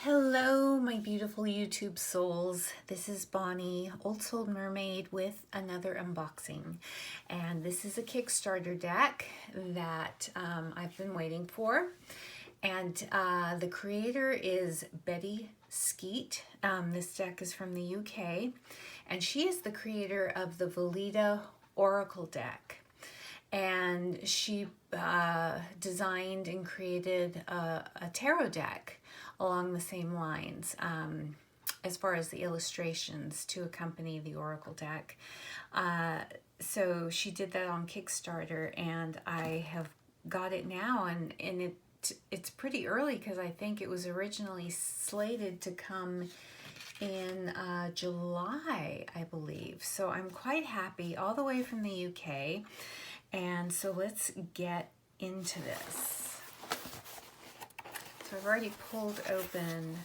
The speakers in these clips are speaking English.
Hello, my beautiful YouTube souls. This is Bonnie, Old Soul Mermaid, with another unboxing. And this is a Kickstarter deck that I've been waiting for. And the creator is Betty Skeet. This deck is from the UK. And she is the creator of the Veleda Oracle deck. And she designed and created a tarot deck along the same lines as far as the illustrations to accompany the Oracle deck. So she did that on Kickstarter, and I have got it now, and it's pretty early because I think it was originally slated to come in July, I believe. So I'm quite happy, all the way from the UK. And so let's get into this. So I've already pulled open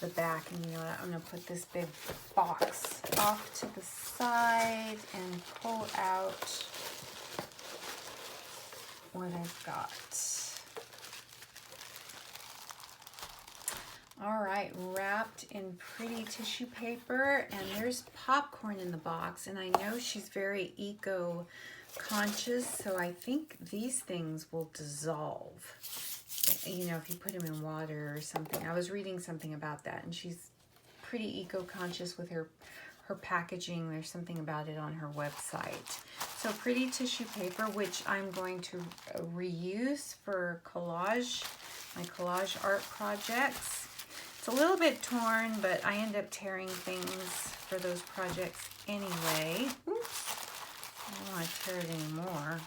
the back, and you know what, I'm going to put this big box off to the side and pull out what I've got. All right, wrapped in pretty tissue paper, and there's popcorn in the box, and I know she's very eco-conscious, so I think these things will dissolve. You know, if you put them in water or something. I was reading something about that, and she's pretty eco-conscious with her packaging. There's something about it on her website. So pretty tissue paper, which I'm going to reuse for collage, my collage art projects. It's a little bit torn, but I end up tearing things for those projects anyway. Oops. I don't want to tear it anymore.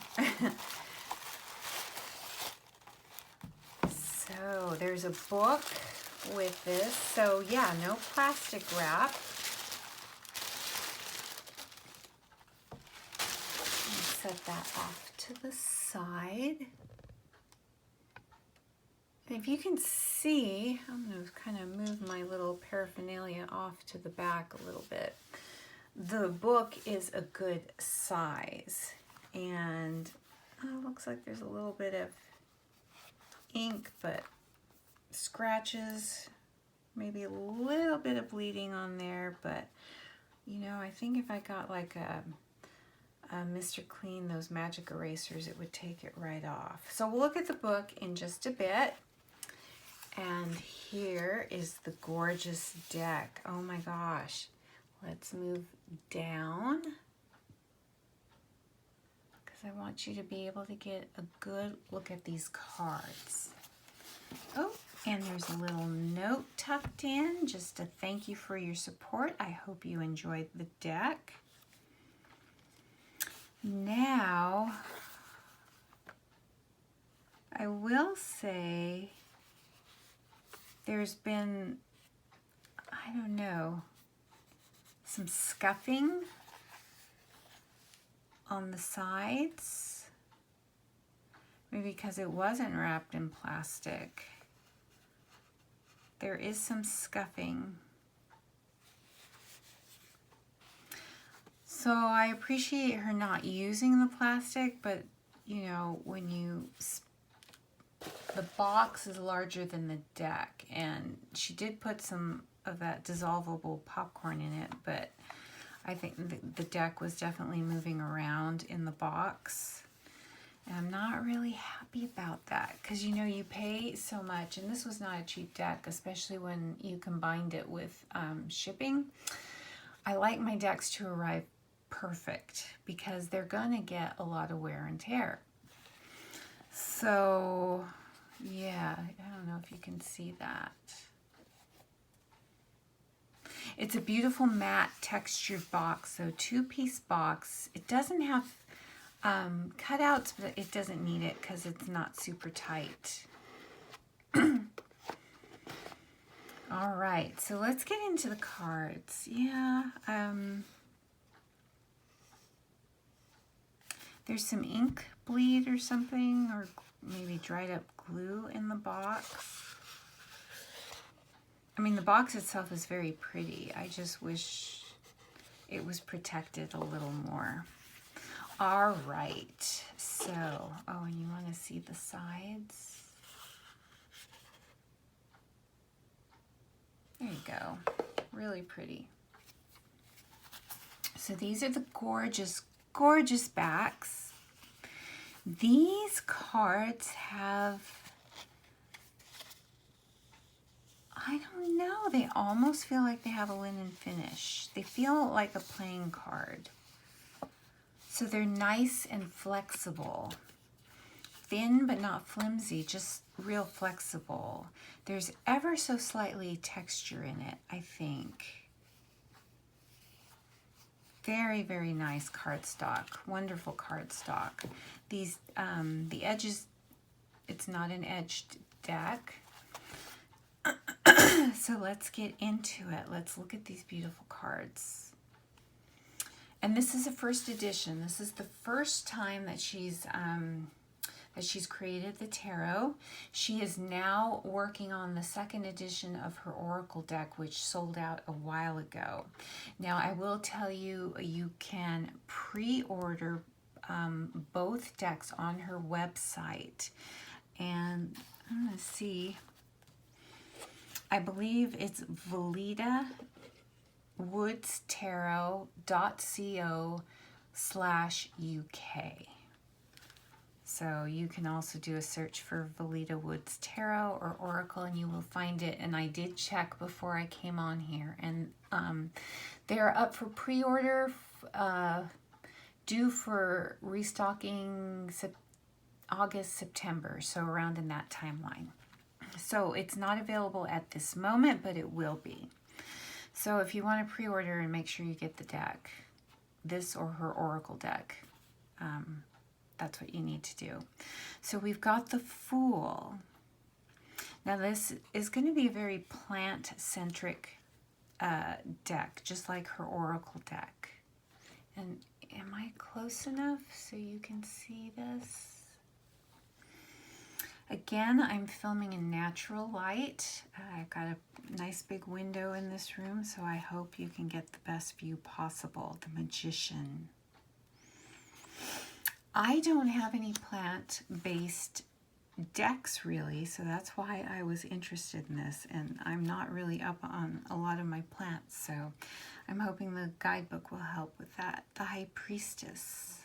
So there's a book with this. So yeah, no plastic wrap. Set that off to the side. And if you can see, I'm going to kind of move my little paraphernalia off to the back a little bit. The book is a good size, and it looks like there's a little bit of ink, but scratches, maybe a little bit of bleeding on there, but you know, I think if I got like a Mr. Clean, those magic erasers, it would take it right off. So we'll look at the book in just a bit. And here is the gorgeous deck. Oh my gosh. Let's move down, because I want you to be able to get a good look at these cards. Oh, and there's a little note tucked in, just a thank you for your support. I hope you enjoyed the deck. Now, I will say there's been, I don't know, some scuffing on the sides. Maybe because it wasn't wrapped in plastic. There is some scuffing. So I appreciate her not using the plastic, but you know, when you, the box is larger than the deck, and she did put some of that dissolvable popcorn in it, but I think the deck was definitely moving around in the box. And I'm not really happy about that, because you know, you pay so much, and this was not a cheap deck, especially when you combined it with shipping. I like my decks to arrive perfect, because they're gonna get a lot of wear and tear. So yeah, I don't know if you can see that. It's a beautiful matte textured box, so two-piece box. It doesn't have cutouts, but it doesn't need it because it's not super tight. All right, so let's get into the cards. Yeah, there's some ink bleed or something, or maybe dried up glue in the box. I mean, the box itself is very pretty. I just wish it was protected a little more. All right, so, oh, and you want to see the sides? go. Really pretty. So these are the gorgeous, gorgeous backs. These cards have, I don't know, they almost feel like they have a linen finish. They feel like a playing card. So they're nice and flexible. Thin but not flimsy, just real flexible. There's ever so slightly texture in it, I think. Very, very nice cardstock. Wonderful cardstock. These, the edges, it's not an edged deck. So let's get into it. Let's look at these beautiful cards. And this is a first edition. This is the first time that she's created the tarot. She is now working on the second edition of her Oracle deck, which sold out a while ago. Now, I will tell you, you can pre-order both decks on her website. And I'm going to see, I believe it's Veleda Woods Tarot.co/UK. So you can also do a search for Veleda Woods Tarot or Oracle and you will find it. And I did check before I came on here. And they're up for pre-order, due for restocking August, September. So around in that timeline. So it's not available at this moment, but it will be. So if you want to pre-order and make sure you get the deck, this or her Oracle deck, that's what you need to do. So we've got the Fool. Now this is going to be a very plant-centric deck, just like her Oracle deck. And am I close enough so you can see this? Again, I'm filming in natural light. I've got a nice big window in this room, so I hope you can get the best view possible. The Magician. I don't have any plant-based decks really, so that's why I was interested in this, and I'm not really up on a lot of my plants, so I'm hoping the guidebook will help with that. The High Priestess.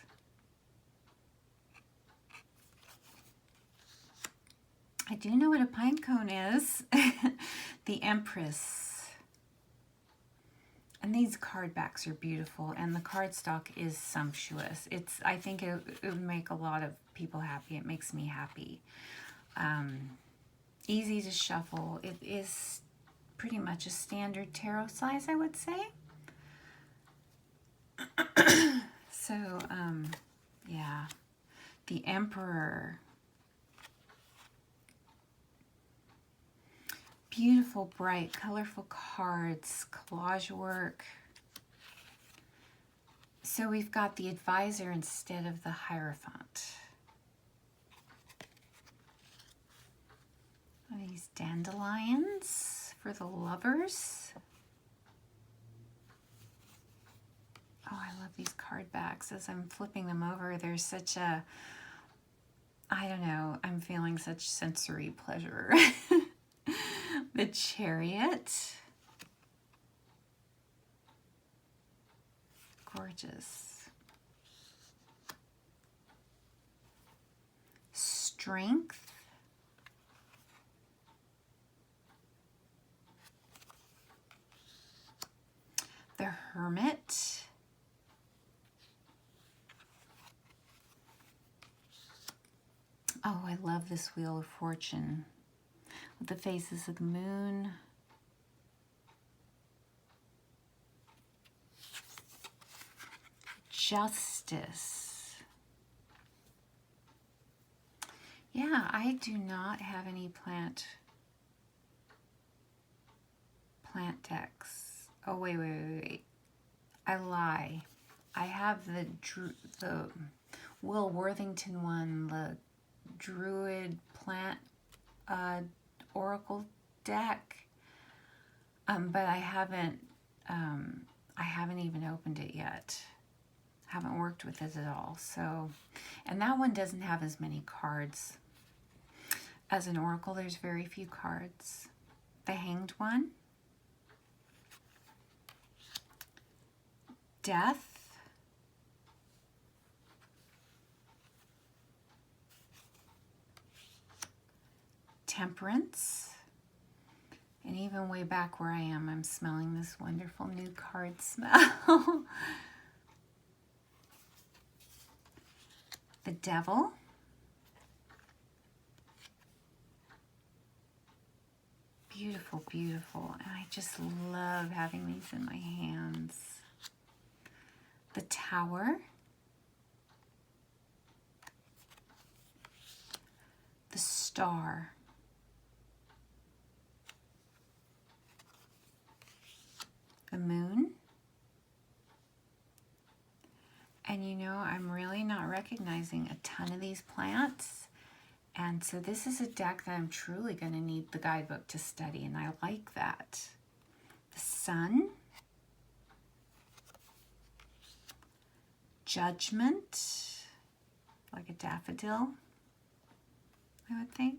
I do know what a pine cone is. The Empress. And these card backs are beautiful, and the cardstock is sumptuous. I think it would make a lot of people happy. It makes me happy. Easy to shuffle. It is pretty much a standard tarot size, I would say. So, yeah. The Emperor. Beautiful, bright, colorful cards, collage work. So we've got the Advisor instead of the Hierophant. These dandelions for the lovers. Oh, I love these card backs. As I'm flipping them over, there's such a, I don't know, I'm feeling such sensory pleasure. The Chariot. Gorgeous. Strength. The Hermit. Oh, I love this Wheel of Fortune. With the faces of the moon. Justice. Yeah, I do not have any plant decks. Oh, wait. I lie. I have the Will Worthington one, the Druid plant Oracle deck, but I haven't even opened it yet. Haven't worked with it at all. So, and that one doesn't have as many cards as an Oracle. There's very few cards. The Hanged one. Death, Temperance, and even way back where I am, I'm smelling this wonderful new card smell. The Devil, beautiful, beautiful, and I just love having these in my hands. The Tower, the Star, the Moon, and you know, I'm really not recognizing a ton of these plants. And so this is a deck that I'm truly going to need the guidebook to study, and I like that. The Sun, Judgment, like a daffodil, I would think.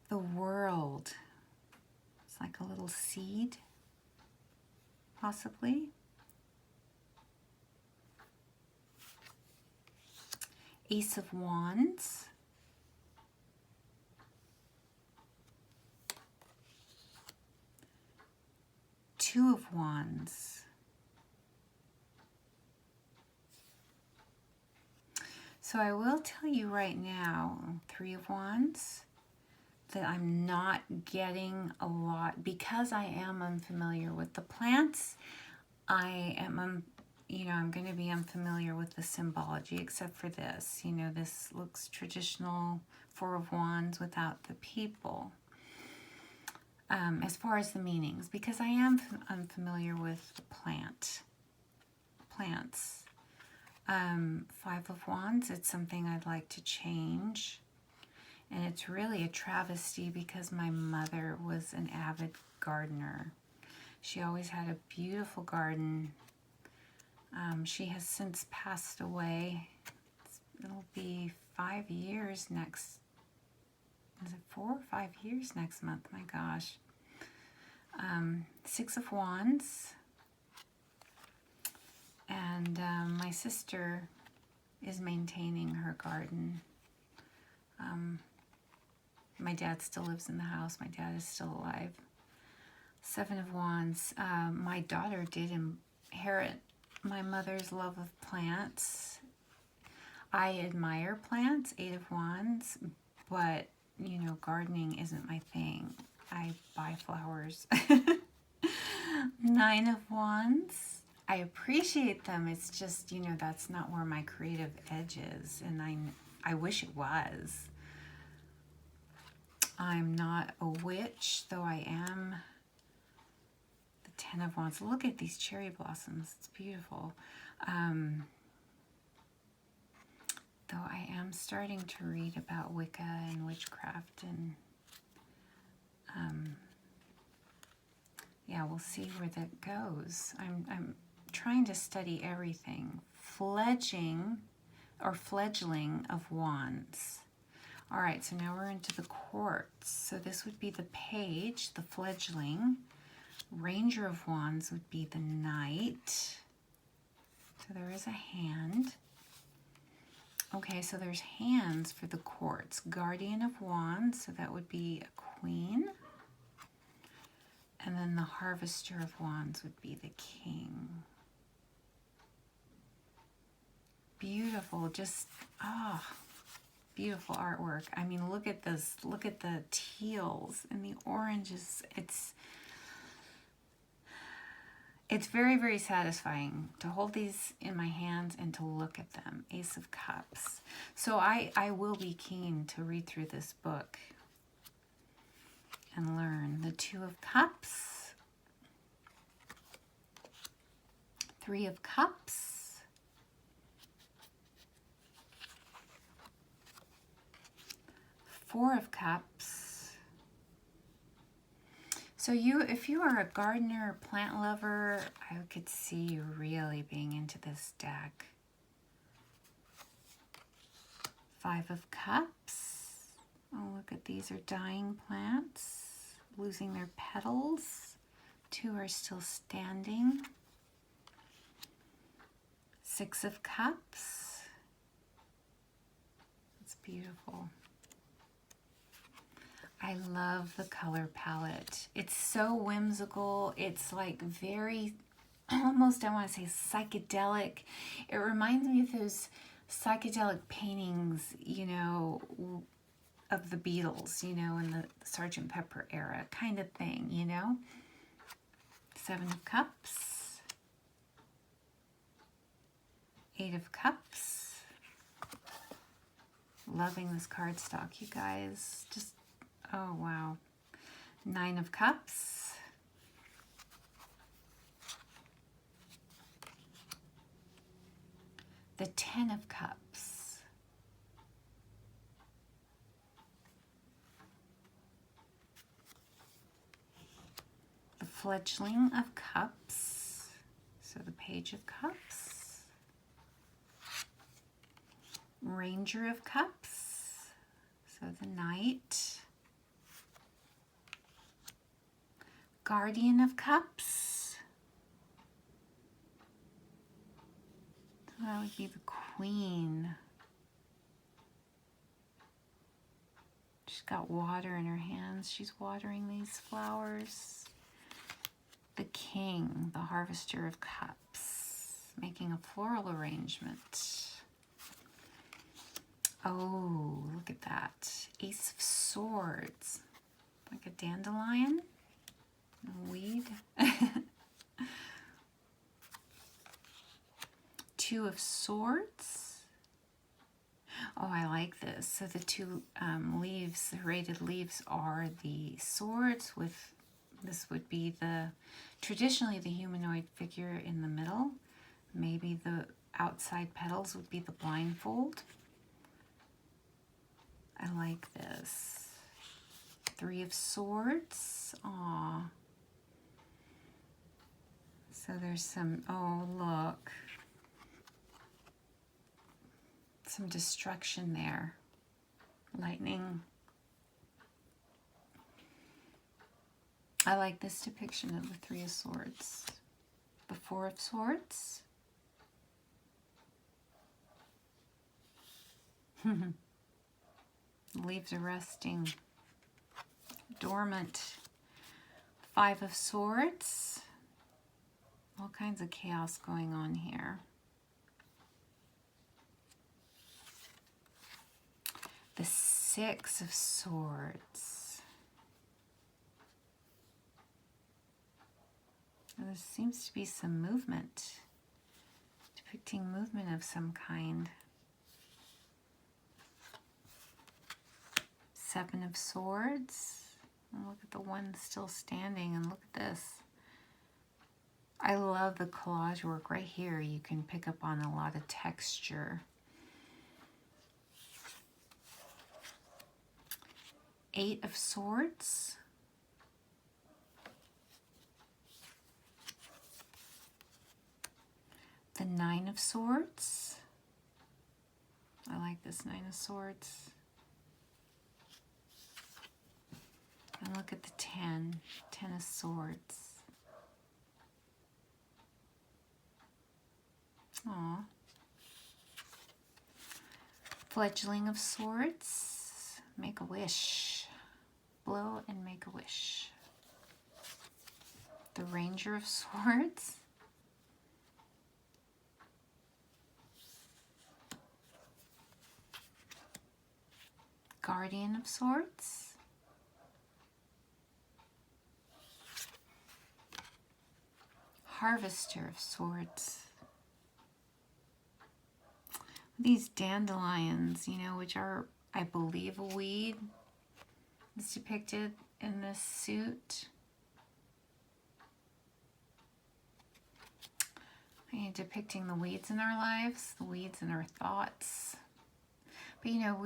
The World, it's like a little seed, possibly. Ace of Wands, Two of Wands, so I will tell you right now, Three of Wands, that I'm not getting a lot because I am unfamiliar with the plants. I am you know, I'm going to be unfamiliar with the symbology, except for this. You know, this looks traditional, Four of Wands without the people. As far as the meanings, because I am unfamiliar with the plants. Five of Wands, it's something I'd like to change. And it's really a travesty because my mother was an avid gardener. She always had a beautiful garden. She has since passed away. It'll be 5 years next, is it 4 or 5 years next month? My gosh. Six of Wands. And my sister is maintaining her garden. My dad still lives in the house. My dad is still alive. Seven of Wands. My daughter did inherit my mother's love of plants. I admire plants, Eight of Wands, but, you know, gardening isn't my thing. I buy flowers. Nine of Wands. I appreciate them. It's just, you know, that's not where my creative edge is, and I wish it was. I'm not a witch, though I am. The Ten of Wands. Look at these cherry blossoms. It's beautiful. Though I am starting to read about Wicca and witchcraft, and yeah, we'll see where that goes. I'm trying to study everything. Fledgling of Wands. All right, so now we're into the quartz. So this would be the Page, the fledgling. Ranger of Wands would be the Knight. So there is a hand. Okay, so there's hands for the quartz. Guardian of Wands, so that would be a Queen. And then the Harvester of Wands would be the King. Beautiful, just, beautiful artwork. I mean, look at this. Look at the teals and the oranges. It's very, very satisfying to hold these in my hands and to look at them. Ace of Cups. So I will be keen to read through this book and learn. The Two of Cups. Three of Cups. Four of Cups. So if you are a gardener or plant lover, I could see you really being into this deck. Five of Cups. Oh, look at these are dying plants. losing their petals. 2 are still standing. 6 of Cups. It's beautiful. I love the color palette. It's so whimsical. It's like very, almost, I want to say psychedelic. It reminds me of those psychedelic paintings, you know, of the Beatles, you know, in the Sgt. Pepper era kind of thing, you know. 7 of Cups. 8 of Cups. Loving this cardstock, you guys. Just, oh wow. 9 of Cups. The 10 of Cups. The Fledgling of Cups. So the Page of Cups. Ranger of Cups. So the Knight. Guardian of Cups. So that would be the Queen. She's got water in her hands. She's watering these flowers. The King, the Harvester of Cups, making a floral arrangement. Oh, look at that. Ace of Swords, like a dandelion, a weed. 2 of Swords. Oh, I like this. So the 2 leaves, the serrated leaves, are the swords with, this would be the, traditionally the humanoid figure in the middle. Maybe the outside petals would be the blindfold. I like this. 3 of Swords. Aw. So there's some, oh look. Some destruction there. Lightning. I like this depiction of the 3 of Swords. The 4 of Swords. The leaves are resting. Dormant. 5 of Swords. All kinds of chaos going on here. The 6 of Swords. There seems to be some movement, depicting movement of some kind. 7 of Swords. And look at the one still standing, and look at this. I love the collage work right here. You can pick up on a lot of texture. 8 of Swords. The 9 of Swords. I like this 9 of Swords. And look at the 10 of Swords. Aw. Fledgling of Swords. Make a wish. Blow and make a wish. The Ranger of Swords. Guardian of Swords. Harvester of Swords. These dandelions, you know, which are, I believe, a weed, is depicted in this suit. Depicting the weeds in our lives, the weeds in our thoughts. But you know,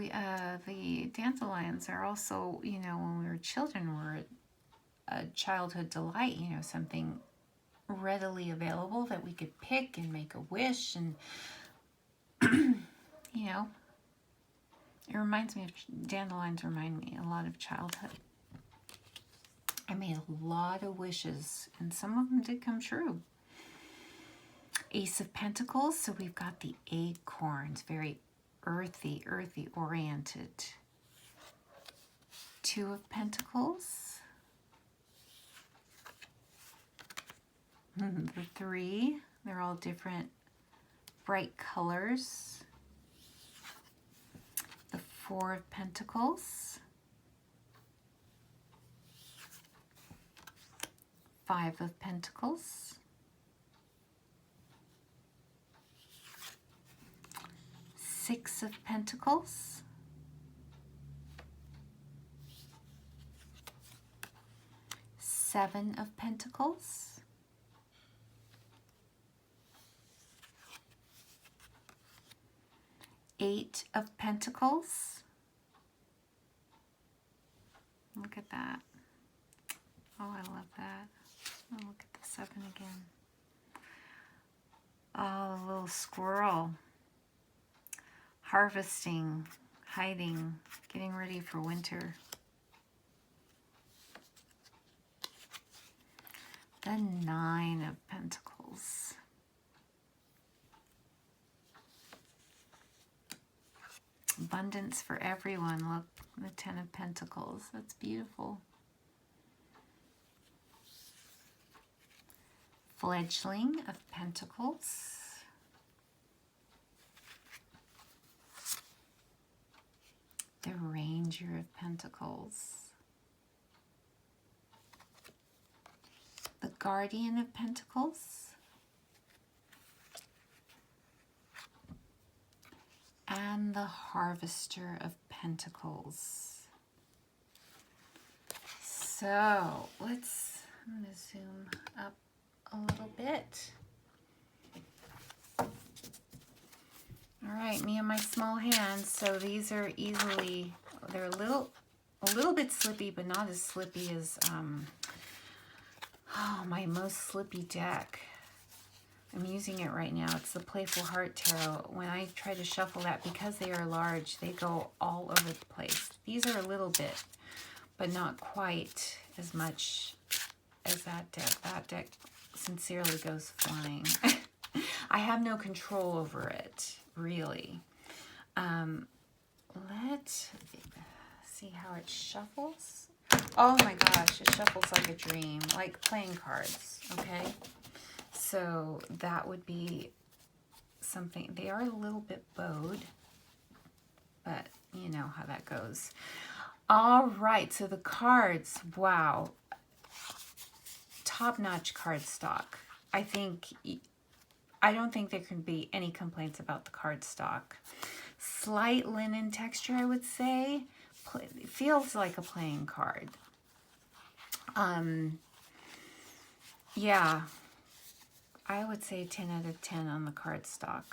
the dandelions are also, you know, when we were children, were a childhood delight. You know, something readily available that we could pick and make a wish, and you know, it reminds me of, dandelions remind me a lot of childhood. I made a lot of wishes, and some of them did come true. Ace of Pentacles, so we've got the acorns, very earthy oriented. Two of Pentacles. The three, they're all different bright colors. The Four of Pentacles. Five of Pentacles. Six of Pentacles. Seven of Pentacles. Eight of Pentacles. Look at that. Oh, I love that. Oh, look at the seven again. Oh, a little squirrel. Harvesting, hiding, getting ready for winter. The Nine of Pentacles. Abundance for everyone. Look, the Ten of Pentacles. That's beautiful. Fledgling of Pentacles. The Ranger of Pentacles. The Guardian of Pentacles. And the Harvester of Pentacles. So I'm going to zoom up a little bit. All right, me and my small hands. So these are easily, they're a little bit slippy, but not as slippy as my most slippy deck. I'm using it right now. It's the Playful Heart Tarot. When I try to shuffle that, because they are large, they go all over the place. These are a little bit, but not quite as much as that deck. That deck sincerely goes flying. I have no control over it, really. Let's see how it shuffles. Oh my gosh, it shuffles like a dream, like playing cards, okay? So that would be something. They are a little bit bowed, but you know how that goes. All right, so the cards, wow. Top-notch card stock. I don't think there can be any complaints about the card stock. Slight linen texture, I would say. It feels like a playing card. Yeah. I would say 10 out of 10 on the cardstock.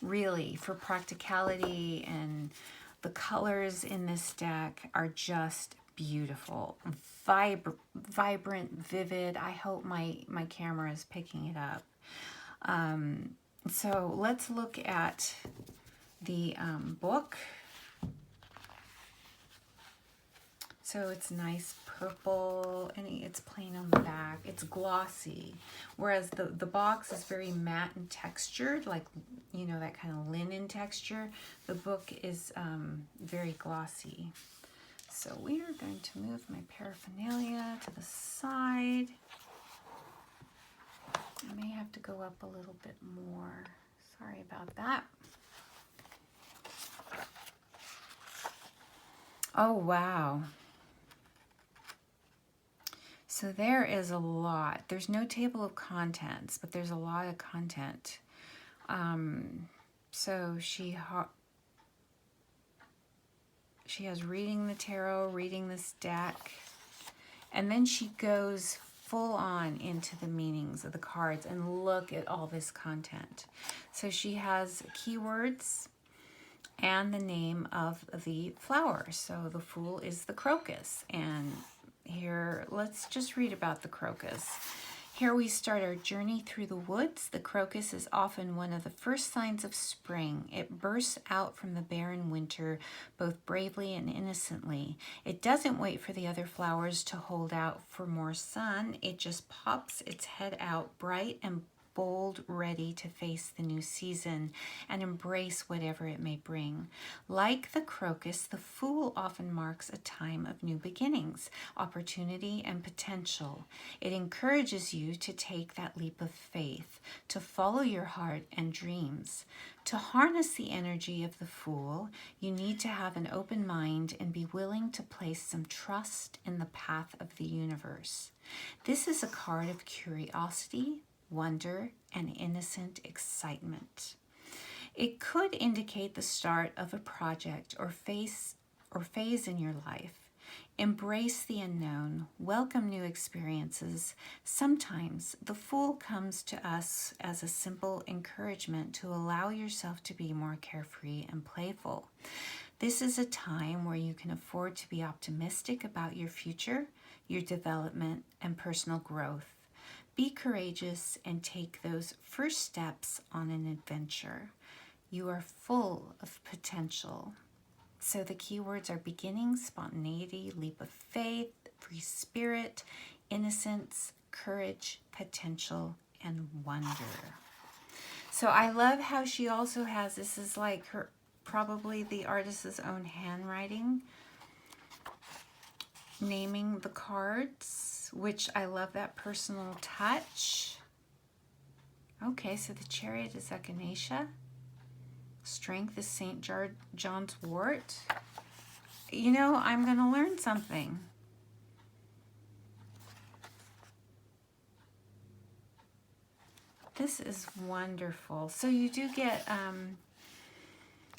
Really, for practicality, and the colors in this deck are just beautiful. Vibrant, vivid. I hope my camera is picking it up. So let's look at the book. So it's nice purple, and it's plain on the back. It's glossy, whereas the box is very matte and textured, like, you know, that kind of linen texture. The book is very glossy. So we are going to move my paraphernalia to the side. I may have to go up a little bit more. Sorry about that. Oh, wow. So there is a lot. There's no table of contents, but there's a lot of content. So she has reading the tarot, reading this deck, and then she goes full on into the meanings of the cards, and look at all this content. So she has keywords and the name of the flower. So the Fool is the crocus, and here, let's just read about the crocus. Here we start our journey through the woods. The crocus is often one of the first signs of spring. It bursts out from the barren winter, both bravely and innocently. It doesn't wait for the other flowers to hold out for more sun. It just pops its head out, bright and bold, ready to face the new season and embrace whatever it may bring. Like the crocus, the Fool often marks a time of new beginnings, opportunity, and potential. It encourages you to take that leap of faith, to follow your heart and dreams. To harness the energy of the Fool, you need to have an open mind and be willing to place some trust in the path of the universe. This is a card of curiosity, wonder, and innocent excitement. It could indicate the start of a project or phase in your life. Embrace the unknown, welcome new experiences. Sometimes the Fool comes to us as a simple encouragement to allow yourself to be more carefree and playful. This is a time where you can afford to be optimistic about your future, your development, and personal growth. Be courageous and take those first steps on an adventure. You are full of potential. So the keywords are beginning, spontaneity, leap of faith, free spirit, innocence, courage, potential, and wonder. So I love how she also has, this is like her, probably the artist's own handwriting, naming the cards, which I love that personal touch. Okay, so the Chariot is Echinacea. Strength is St. John's wort. You know, I'm going to learn something. This is wonderful. So you do get,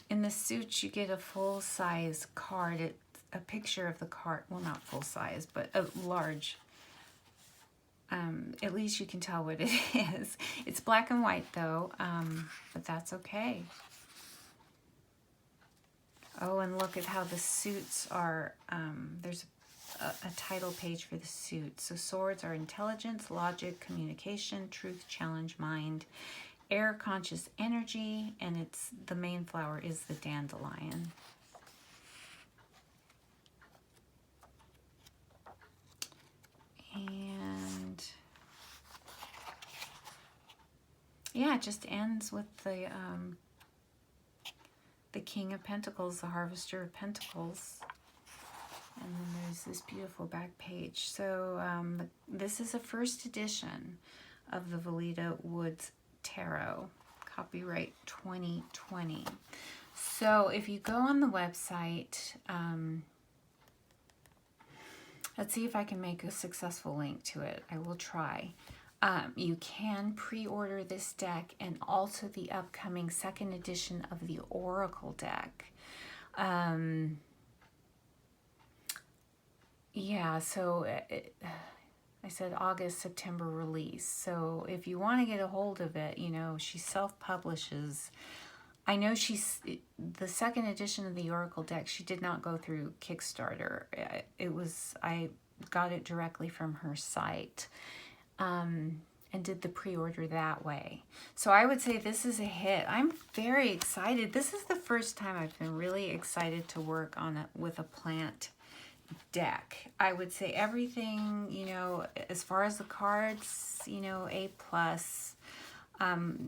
in the suits, you get a full-size card. It's a picture of the card. Well, not full-size, but a large. At least you can tell what it is. It's black and white, though, but that's okay. Oh, and look at how the suits are, there's a title page for the suits. So swords are intelligence, logic, communication, truth, challenge, mind, air, conscious energy, and it's the main flower is the dandelion. And yeah, it just ends with the King of Pentacles, the Harvester of Pentacles. And then there's this beautiful back page. So this is a first edition of the Veleda Woods Tarot, copyright 2020. So if you go on the website, let's see if I can make a successful link to it. I will try. You can pre-order this deck and also the upcoming second edition of the Oracle deck. Yeah, so I said August, September release. So if you want to get a hold of it, you know, she self-publishes. I know she's, the second edition of the Oracle deck, she did not go through Kickstarter. It was, I got it directly from her site. And did the pre-order that way. So I would say this is a hit. I'm very excited. This is the first time I've been really excited to work on with a plant deck. I would say everything, you know, as far as the cards, you know, A+.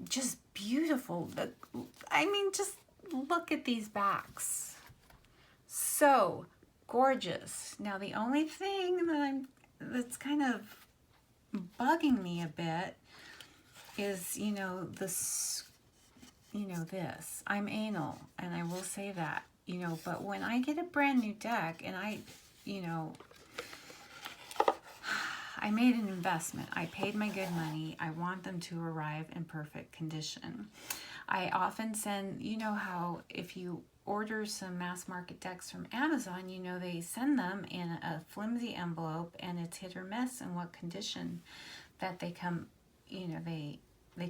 Just beautiful. I mean, just look at these backs. So gorgeous. Now the only thing that's kind of bugging me a bit is, you know, this, you know, this. I'm anal, and I will say that, you know, but when I get a brand new deck and I, you know, I made an investment. I paid my good money. I want them to arrive in perfect condition. I often send, you know how if you order some mass market decks from Amazon, you know, they send them in a flimsy envelope and it's hit or miss in what condition that they come, you know, they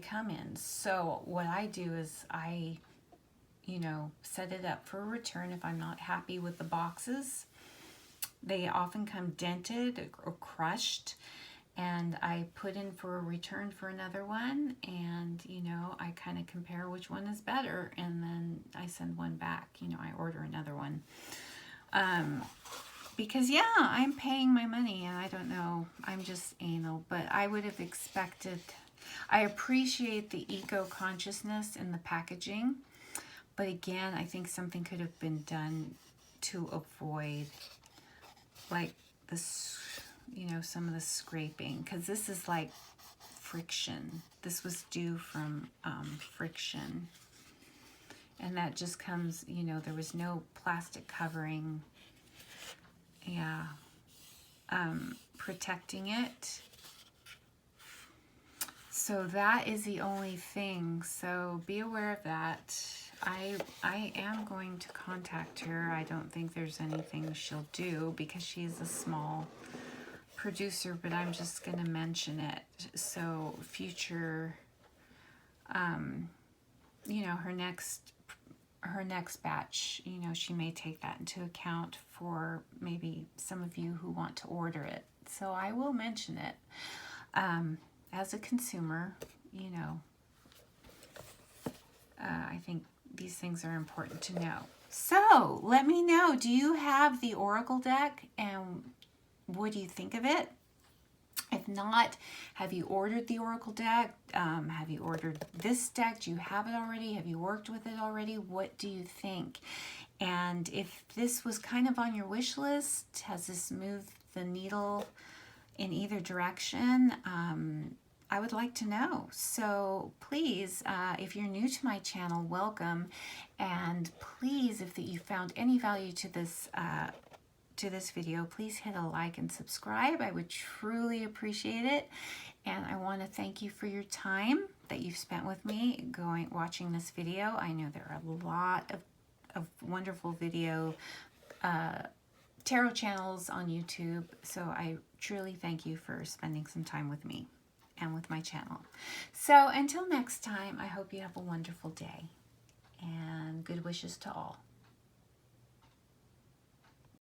come in. So what I do is I, you know, set it up for a return if I'm not happy with the boxes. They often come dented or crushed, and I put in for a return for another one, and you know, I kind of compare which one is better, and then I send one back. You know, I order another one. Because yeah, I'm paying my money, and I don't know, I'm just anal, but I would have expected, I appreciate the eco-consciousness in the packaging, but again, I think something could have been done to avoid like this, you know, some of the scraping, because this is like friction. This was due from friction, and that just comes, you know, there was no plastic covering, yeah, protecting it. So that is the only thing, so be aware of that. I am going to contact her. I don't think there's anything she'll do because she's a small producer, but I'm just going to mention it. So future, you know, her next batch, you know, she may take that into account for maybe some of you who want to order it. So I will mention it. As a consumer, you know, I think these things are important to know. So let me know, do you have the Oracle deck, and what do you think of it? If not, have you ordered the Oracle deck? Have you ordered this deck? Do you have it already? Have you worked with it already? What do you think? And if this was kind of on your wish list, has this moved the needle in either direction? I would like to know. So please, if you're new to my channel, welcome. And please, if you found any value to this video, please hit a like and subscribe. I would truly appreciate it. And I want to thank you for your time that you've spent with me watching this video. I know there are a lot of wonderful video tarot channels on YouTube, so I truly thank you for spending some time with me and with my channel. So until next time, I hope you have a wonderful day, and good wishes to all.